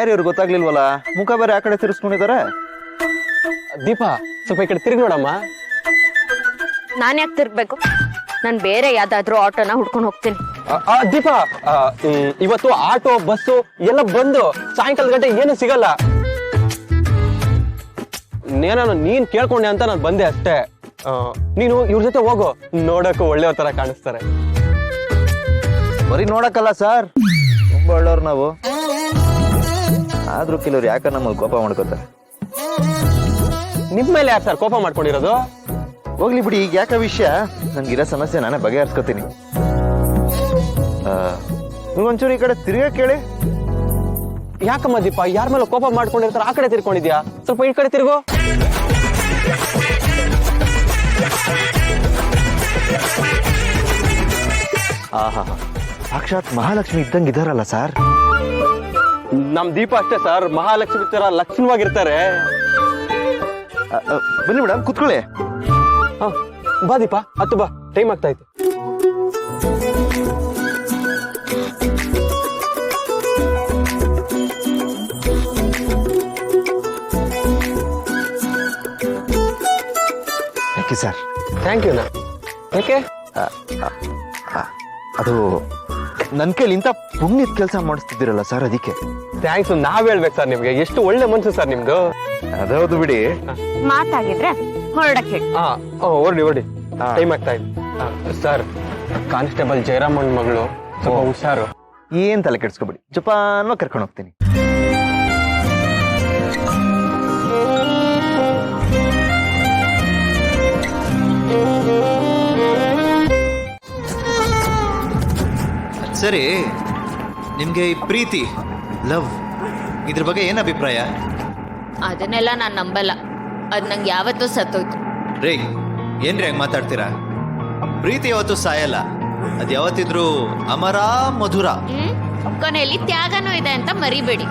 ಯಾರ್ಯಾರು ಗೊತ್ತಾಗ್ಲಿಲ್ವಲ್ಲ, ಮುಖ ಬೇರೆ ಆ ಕಡೆ ತಿರ್ಸ್ಕೊಂಡಿದಾರೆ. ದೀಪಾ ಸ್ವಲ್ಪ ಈ ಕಡೆ ತಿರುಗಿ ನೋಡಮ್ಮ. ನಾನ್ ಯಾಕೆ ತಿರ್ಗ್ಬೇಕು? ನಾನ್ ಬೇರೆ ಯಾವ್ದಾದ್ರು ಆಟೋನ ಹುಡ್ಕೊಂಡು ಹೋಗ್ತೀನಿ. ದೀಪಾ ಇವತ್ತು ಆಟೋ ಬಸ್ಸು ಎಲ್ಲ ಬಂದು ಸಾಯಂಕಾಲ ಗಂಟೆ ಏನು ಸಿಗಲ್ಲ. ನೀನ್ ಕೇಳ್ಕೊಂಡೆ ಅಂತ ನಾನು ಬಂದೆ ಅಷ್ಟೇ. ನೀನು ಇವ್ರ ಜೊತೆ ಹೋಗು, ನೋಡಕ್ಕೂ ಒಳ್ಳೆಯವ್ರ ತರ ಕಾಣಿಸ್ತಾರೆ. ಬರೀ ನೋಡಕ್ಕಲ್ಲ ಸರ್, ತುಂಬಾ ಒಳ್ಳೆಯವ್ರು ನಾವು. ಆದ್ರೂ ಕೆಲವ್ರು ಯಾಕ ನಮ್ಮಲ್ಲಿ ಕೋಪ ಮಾಡ್ಕೋತಾರೆ. ನಿಮ್ ಮೇಲೆ ಯಾರು ಸರ್ ಕೋಪ ಮಾಡ್ಕೊಂಡಿರೋದು? ಹೋಗ್ಲಿ ಬಿಡಿ, ಈಗ ಯಾಕ ವಿಷಯ? ನನ್ಗಿರೋ ಸಮಸ್ಯೆ ನಾನೇ ಬಗೆಹರಿಸ್ಕೊತೀನಿ. ನೀವೊಂಚೂರು ಈ ಕಡೆ ತಿರ್ಗ ಕೇಳಿ. ಯಾಕಮ್ಮ ದೀಪಾ, ಯಾರ ಮೇಲೆ ಕೋಪ ಮಾಡ್ಕೊಂಡಿರ್ತಾರ ಆ ಕಡೆ ತಿರ್ಕೊಂಡಿದ್ಯಾ? ಸ್ವಲ್ಪ ಈ ಕಡೆ ತಿರ್ಗು. ಆಹಾ, ಸಾಕ್ಷಾತ್ ಮಹಾಲಕ್ಷ್ಮಿ ಇದ್ದಂಗೆ ಇದಾರಲ್ಲ ಸರ್. ನಮ್ ದೀಪ ಅಷ್ಟೇ ಸರ್, ಮಹಾಲಕ್ಷ್ಮಿ ತರ ಲಕ್ಷಣವಾಗಿರ್ತಾರೆ. ಬನ್ನಿ ಮೇಡಮ್, ಕುತ್ಕೊಳ್ಳಿ. ಬಾ ದೀಪಾ, ಹತ್ತು ಬಾ, ಟೈಮ್ ಆಗ್ತಾ ಇತ್ತು. ಯಾಕೆ ಸರ್? Thank you. ಯಾಕೆ? ಅದು ನನ್ ಕೈಲಿ ಇಂಥ ಪುಣ್ಯದ ಕೆಲಸ ಮಾಡಿಸ್ತಿದ್ದೀರಲ್ಲ ಸರ್, ಅದಕ್ಕೆ. ಥ್ಯಾಂಕ್ಸ್. ನಾವ್ ಹೇಳ್ಬೇಕು ಸರ್ ನಿಮ್ಗೆ, ಎಷ್ಟು ಒಳ್ಳೆ ಮನ್ಸು ಸರ್ ನಿಮ್ದು. ಅದೌದು ಬಿಡಿ. ಮಾತಾಗಿದ್ರೆ ಹೊರಡಕ್ಕೆ ಹೇಳಿ. ಹೊರಡಿ ಟೈಮ್ ಆಗ್ತಾ ಇದೆ. ಸರ್, ಕಾನ್ಸ್ಟೇಬಲ್ ಜಯರಾಮನ್ ಮಗಳು, ಸ್ವಲ್ಪ ಹುಷಾರು. ಏನ್ ತಲೆ ಕೆಡ್ಸ್ಕೊಬಿಡಿ, ಜಪಾನ್ವಾಗಿ ಕರ್ಕೊಂಡು ಹೋಗ್ತೀನಿ. ಸರಿ, ನಿಮ್ಗೆ ಈ ಪ್ರೀತಿ, ಲವ್, ಇದ್ರ ಬಗ್ಗೆ ಏನ್ ಅಭಿಪ್ರಾಯ? ಅದನ್ನೆಲ್ಲ ನಾನ್ ನಂಬಲ್ಲ. ಅದ್ ನಂಗೆ ಯಾವತ್ತೂ ಸತ್ತೋಯ್ತು. ರೇ, ಏನ್ರಿ ಹಂಗ್ ಮಾತಾಡ್ತೀರಾ? ಪ್ರೀತಿ ಯಾವತ್ತೂ ಸಾಯಲ್ಲ, ಅದ್ ಯಾವತ್ತಿದ್ರು ಅಮರ ಮಧುರ. ಕೊನೆಯಲ್ಲಿ ತ್ಯಾಗನೂ ಇದೆ ಅಂತ ಮರಿಬೇಡಿ.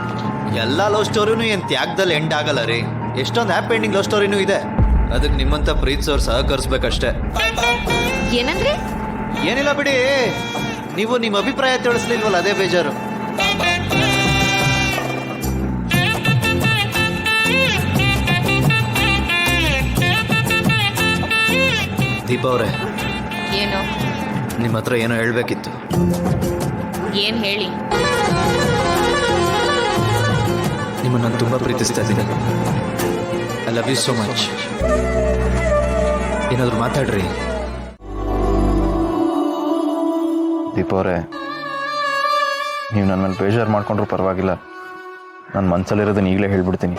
ಎಲ್ಲಾ ಲವ್ ಸ್ಟೋರಿನೂ ಏನ್ ತ್ಯಾಗದಲ್ಲಿ ಎಂಡ್ ಆಗಲ್ಲ ರೀ. ಎಷ್ಟೊಂದು ಹ್ಯಾಪಿ ಎಂಡಿಂಗ್ ಲವ್ ಸ್ಟೋರಿನೂ ಇದೆ. ಅದಕ್ಕೆ ನಿಮ್ಮಂತ ಪ್ರೀತಿಸೋರು ಸಹಕರಿಸ್ಬೇಕಷ್ಟೇ. ಏನಂದ್ರೆ? ಏನಿಲ್ಲ ಬಿಡಿ, ನೀವು ನಿಮ್ಮ ಅಭಿಪ್ರಾಯ ತಿಳಿಸ್ಲಿಲ್ವಲ್ಲ, ಅದೇ ಬೇಜಾರು. ದೀಪಾ ಅವ್ರೆ, ಏನು? ನಿಮ್ಮ ಹತ್ರ ಏನೋ ಹೇಳ್ಬೇಕಿತ್ತು. ಏನ್ ಹೇಳಿ? ನಿಮ್ಮನ್ನು ನಾನು ತುಂಬಾ ಪ್ರೀತಿಸ್ತಾ ಇದ್ದೀನಿ. I love you so much. ಏನಾದ್ರು ಮಾತಾಡ್ರಿ. ದೀಪ ಅವರೇ, ನೀವು ನನ್ನ ಮೇಲೆ ಬೇಜಾರು ಮಾಡ್ಕೊಂಡ್ರು ಪರವಾಗಿಲ್ಲ, ನನ್ನ ಮನಸ್ಸಲ್ಲಿರೋದನ್ನ ಈಗಲೇ ಹೇಳ್ಬಿಡ್ತೀನಿ.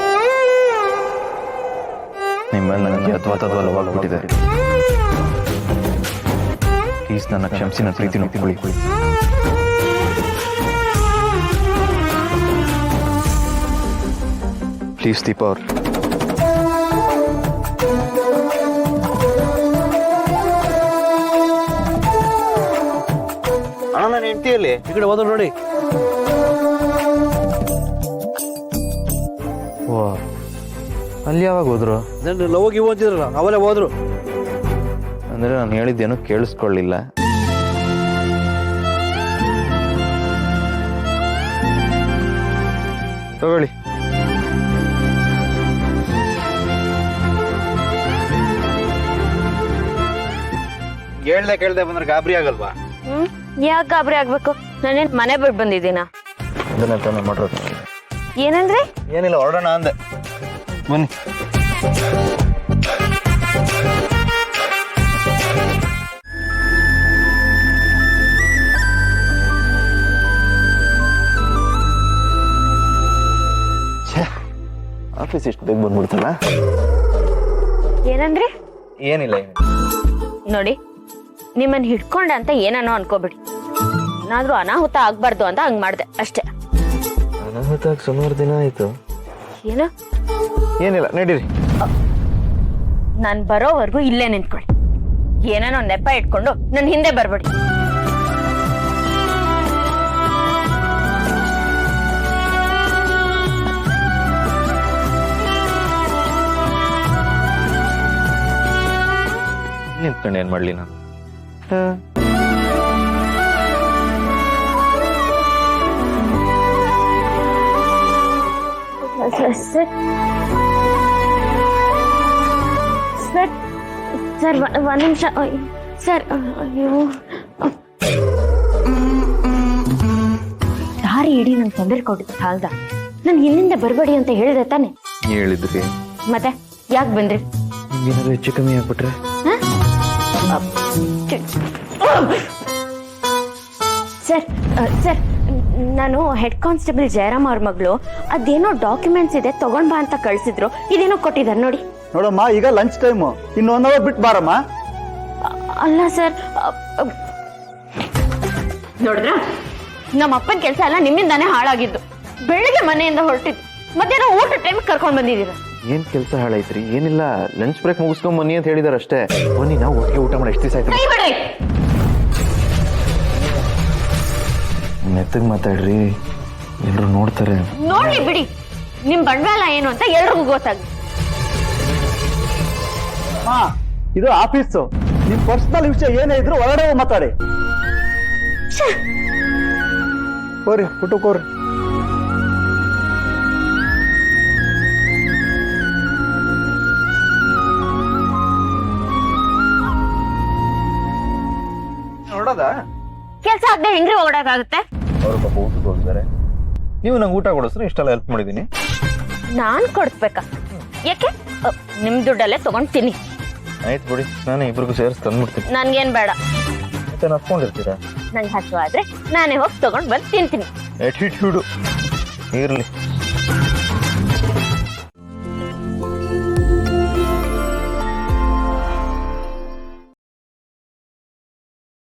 ನಿಮ್ಮ ಮೇಲೆ ನನಗೆ ಅದ್ವಾತದ್ವ ಲವಾಗ್ಬಿಟ್ಟಿದೆ. ಪ್ಲೀಸ್ ನನ್ನ ಕ್ಷಮಿಸಿ, ನನ್ನ ಪ್ರೀತಿ ಒಪ್ಪಿಕೊಳ್ಳಿ. ಪ್ಲೀಸ್ ದೀಪ ಅವ್ರು. ಅಣ್ಣ, ನನ್ನ ಹೆಂಡತಿಯಲ್ಲಿ ಈ ಕಡೆ ಹೋದ್ರು ನೋಡಿ. ಓ, ಅಲ್ಲಿ ಯಾವಾಗ ಹೋದ್ರು? ಲವ್ ಗಿವ್ ಅಂತಿದ್ರಲ್ಲ, ಅವಲೇ ಹೋದ್ರು. ಅಂದ್ರೆ ನಾನು ಹೇಳಿದ್ದೇನು ಕೇಳಿಸ್ಕೊಳ್ಳಿಲ್ಲ. ತಗೊಳ್ಳಿ. ಕೇಳ್ದೆ ಬಂದ್ರೆ ಗಾಬರಿ ಆಗಲ್ವಾ? ಯಾಕೆ ಗಾಬರಿ ಆಗ್ಬೇಕು? ನಾನೇನ್ ಮನೆ ಬಿಟ್ಟು ಬಂದಿದ್ದೀನ? ಅದನ್ನ ಮಾಡೋದು. ಏನಂದ್ರೆ? ಏನಿಲ್ಲ, ಹೊರಡೋಣ ಅಂದೆ. ಬನ್ನಿ. ಆಫೀಸ್ ಇಷ್ಟು ಬೇಗ ಬಂದ್ಬಿಡ್ತಲ್ಲ. ಏನಂದ್ರೆ? ಏನಿಲ್ಲ. ನೋಡಿ, ನಿಮ್ಮನ್ನ ಹಿಡ್ಕೊಂಡೆ ಅಂತ ಏನೋ ಅನ್ಕೋಬಿಡಿ. ಏನಾದ್ರೂ ಅನಾಹುತ ಆಗ್ಬಾರ್ದು ಅಂತ ಹಂಗ್ ಮಾಡ್ದೆ ಅಷ್ಟೇ. ಅನಾಹುತ ಸುಮಾರು ದಿನ ಆಯ್ತು. ಏನು? ಏನಿಲ್ಲ, ನಡೀರಿ. ನಾನ್ ಬರೋವರೆಗೂ ಇಲ್ಲೇ ನಿಂತ್ಕೊಳ್ಳಿ. ಏನೇನೋ ನೆಪ ಇಟ್ಕೊಂಡು ನನ್ ಹಿಂದೆ ಬರ್ಬೇಡಿ. ನಿಂತ್ಕೊಂಡು ಏನ್ ಮಾಡ್ಲಿ ನಾನು? ಸರ್ ಸರ್ ಸರ್ ಒಂದು ನಿಮಿಷ ಸರ್ ಅಯ್ಯೋ ದಾರಿ ಇಡೀ ನಂಗೆ ತೊಂದರೆ ಕೊಟ್ಟಿದ್ದು ಹಾಲ್ದ ನನ್ ಇಲ್ಲಿಂದ ಬರಬೇಡಿ ಅಂತ ಹೇಳಿದೆ ತಾನೆ ಹೇಳಿದ್ರಿ ಮತ್ತೆ ಯಾಕೆ ಬಂದ್ರಿ ಏನಾದ್ರು ಹೆಚ್ಚು ಕಮ್ಮಿ ಆಗ್ಬಿಟ್ರೆ ಸರ್ ಸರ್ ನಾನು ಹೆಡ್ ಕಾನ್ಸ್ಟೇಬಲ್ ಜಯರಾಮ್ ಅವ್ರ ಮಗಳು ಅದೇನೋ ಡಾಕ್ಯುಮೆಂಟ್ಸ್ ಇದೆ ತಗೊಂಡ್ ಬಾ ಅಂತ ಕಳ್ಸಿದ್ರು ಇದೇನೋ ಕೊಟ್ಟಿದ್ದಾರೆ ನೋಡಿ ನೋಡಮ್ಮ ಈಗ ಲಂಚ್ ಟೈಮು ಇನ್ನು 1 ಅವರ್ ಬಿಟ್ಟು ಬಾರಮ್ಮ. ಅಲ್ಲ ಸರ್ ನೋಡಿದ್ರ ನಮ್ಮ ಅಪ್ಪನ ಕೆಲಸ ಎಲ್ಲ ನಿಮ್ಮಿಂದಾನೇ ಹಾಳಾಗಿದ್ದು ಬೆಳಿಗ್ಗೆ ಮನೆಯಿಂದ ಹೊರಟಿದ್ದು ಮಧ್ಯಾಹ್ನ ಊಟ ಟೈಮ್ ಕರ್ಕೊಂಡ್ ಬಂದಿದ್ದೀರ ಏನ್ ಕೆಲಸ ಹಾಳಾಯ್ತ್ರಿ ಏನಿಲ್ಲ ಲಂಚ್ ಬ್ರೇಕ್ ಮುಗಿಸ್ಕೊಂಡ್ ಬನ್ನಿ ಅಂತ ಹೇಳಿದಾರೆ ಅಷ್ಟೇ ಬನ್ನಿ ನಾವು ಒಟ್ಟಿಗೆ ಊಟ ಮಾಡಿ ಎಷ್ಟು ದಿವಸ ಆಯ್ತು ಕೈ ಬಿಡ್ರಿ ಮೆತ್ತಗ್ ಮಾತಾಡ್ರಿ ಎಲ್ರು ನೋಡ್ತಾರೆ ನೋಡ್ಲಿ ಬಿಡಿ ನಿಮ್ ಬಂಡವಾಳ ಏನು ಅಂತ ಎಲ್ರಿಗೂ ಗೊತ್ತಾಗ್ಲಿ ಹಾ ಇದು ಆಫೀಸು ನಿಮ್ ಪರ್ಸನಲ್ ವಿಷಯ ಏನೇ ಇದ್ರು ಒಳಗಡೆ ಹೋಗಿ ಮಾತಾಡಿ. ಹೋರಿ ಊಟಕ್ಕೆ ಹೋರಿ. ನೋಡೋದಾ ಕೆಲ್ಸ ಆಗದೆ ಹೆಂಗ್ರಿ ಓಡಾಕಾಗುತ್ತೆ ಅವ್ರ ಪಾಪ ಊಟಕ್ಕೆ ಹೋಗಿದ್ದಾರೆ ನೀವು ನಂಗೆ ಊಟ ಕೊಡಿಸ್ರೆ ಇಷ್ಟೆಲ್ಲ ಹೆಲ್ಪ್ ಮಾಡಿದೀನಿ ನಾನ್ ಕೊಡ್ಸ್ಬೇಕಾ ಯಾಕೆ ನಿಮ್ ದುಡ್ಡಲ್ಲೇ ತಗೊಂಡ್ ತಿನ್ನಿ ಆಯ್ತು ಬಿಡಿ ನಾನೇ ಇಬ್ರಿಗೂ ಸೇರಿಸಿ ತಂದ್ಬಿಡ್ತೀನಿ ನನ್ಗೇನ್ ಬೇಡ ಮತ್ತೆ ನಡ್ಕೊಂಡಿರ್ತೀರಾ ನಂಗೆ ಹಸುವಾದ್ರೆ ನಾನೇ ಹೋಗಿ ತಗೊಂಡ್ ಬಂದು ತಿಂತೀನಿ ಎಟಿಟ್ಯೂಡು ಇರ್ಲಿ